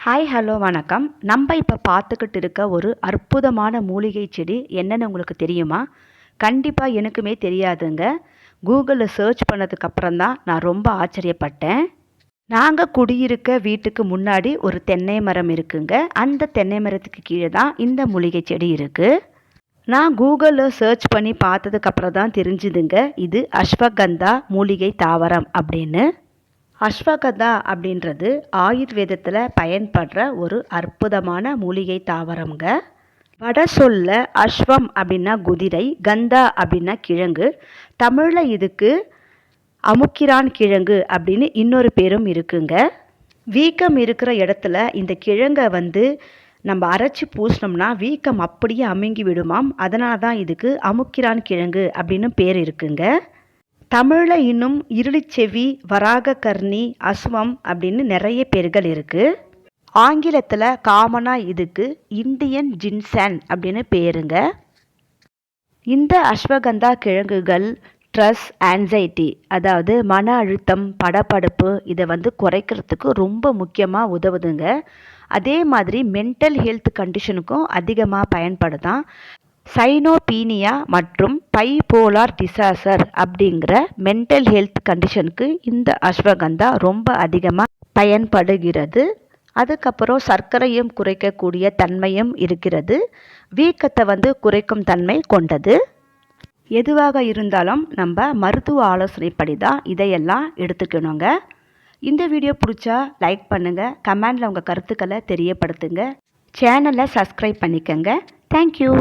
Hi hello வணக்கம். நம்ம இப்போ பார்த்துக்கிட்டு இருக்க ஒரு அற்புதமான மூலிகை செடி என்னன்னு உங்களுக்கு தெரியுமா? கண்டிப்பாக எனக்குமே தெரியாதுங்க. கூகுளில் சர்ச் பண்ணதுக்கப்புறம் தான் நான் ரொம்ப ஆச்சரியப்பட்டேன். நாங்கள் குடியிருக்க வீட்டுக்கு முன்னாடி ஒரு தென்னை மரம் இருக்குங்க. அந்த தென்னை மரத்துக்கு கீழே தான் இந்த மூலிகை செடி இருக்குது. நான் கூகுளில் சர்ச் பண்ணி பார்த்ததுக்கப்புறம் தான் தெரிஞ்சுதுங்க, இது அஸ்வகந்தா மூலிகை தாவரம் அப்படின்னு. அஸ்வகந்தா அப்படின்றது ஆயுர்வேதத்தில் பயன்படுற ஒரு அற்புதமான மூலிகை தாவரம்ங்க. வட சொல்ல அஸ்வம் அப்படின்னா குதிரை, கந்தா அப்படின்னா கிழங்கு. தமிழில் இதுக்கு அமுக்கிரான் கிழங்கு அப்படின்னு இன்னொரு பேரும் இருக்குங்க. வீக்கம் இருக்கிற இடத்துல இந்த கிழங்கை நம்ம அரைச்சி பூசினோம்னா வீக்கம் அப்படியே அமுங்கி விடுமாம். அதனால தான் இதுக்கு அமுக்கிரான் கிழங்கு அப்படின்னு பேர் இருக்குங்க. தமிழில் இன்னும் இருளிச்செவி, வராகக்கர்ணி, அஸ்வம் அப்படின்னு நிறைய பேர்கள் இருக்குது. ஆங்கிலத்தில் காமனாக இதுக்கு இந்தியன் ஜின்சன் அப்படின்னு பேருங்க. இந்த அஸ்வகந்தா கிழங்குகள் ஸ்ட்ரெஸ், ஆன்சைட்டி, அதாவது மன அழுத்தம், படபடப்பு இதை குறைக்கிறதுக்கு ரொம்ப முக்கியமாக உதவுதுங்க. அதே மாதிரி மென்டல் ஹெல்த் கண்டிஷனுக்கும் அதிகமாக பயன்படுதான். சைனோபீனியா மற்றும் பைபோலார் டிசாசர் அப்படிங்கிற மென்டல் ஹெல்த் கண்டிஷனுக்கு இந்த அஸ்வகந்தா ரொம்ப அதிகமாக பயன்படுகிறது. அதுக்கப்புறம் சர்க்கரையும் குறைக்கக்கூடிய தன்மையும் இருக்கிறது. வீக்கத்தை குறைக்கும் தன்மை கொண்டது. எதுவாக இருந்தாலும் நம்ம மருத்துவ ஆலோசனைப்படி தான் இதையெல்லாம் எடுத்துக்கணுங்க. இந்த வீடியோ பிடிச்சா லைக் பண்ணுங்கள், கமெண்டில் உங்கள் கருத்துக்களை தெரியப்படுத்துங்க, சேனலை சப்ஸ்கிரைப் பண்ணிக்கோங்க. தேங்க்யூ.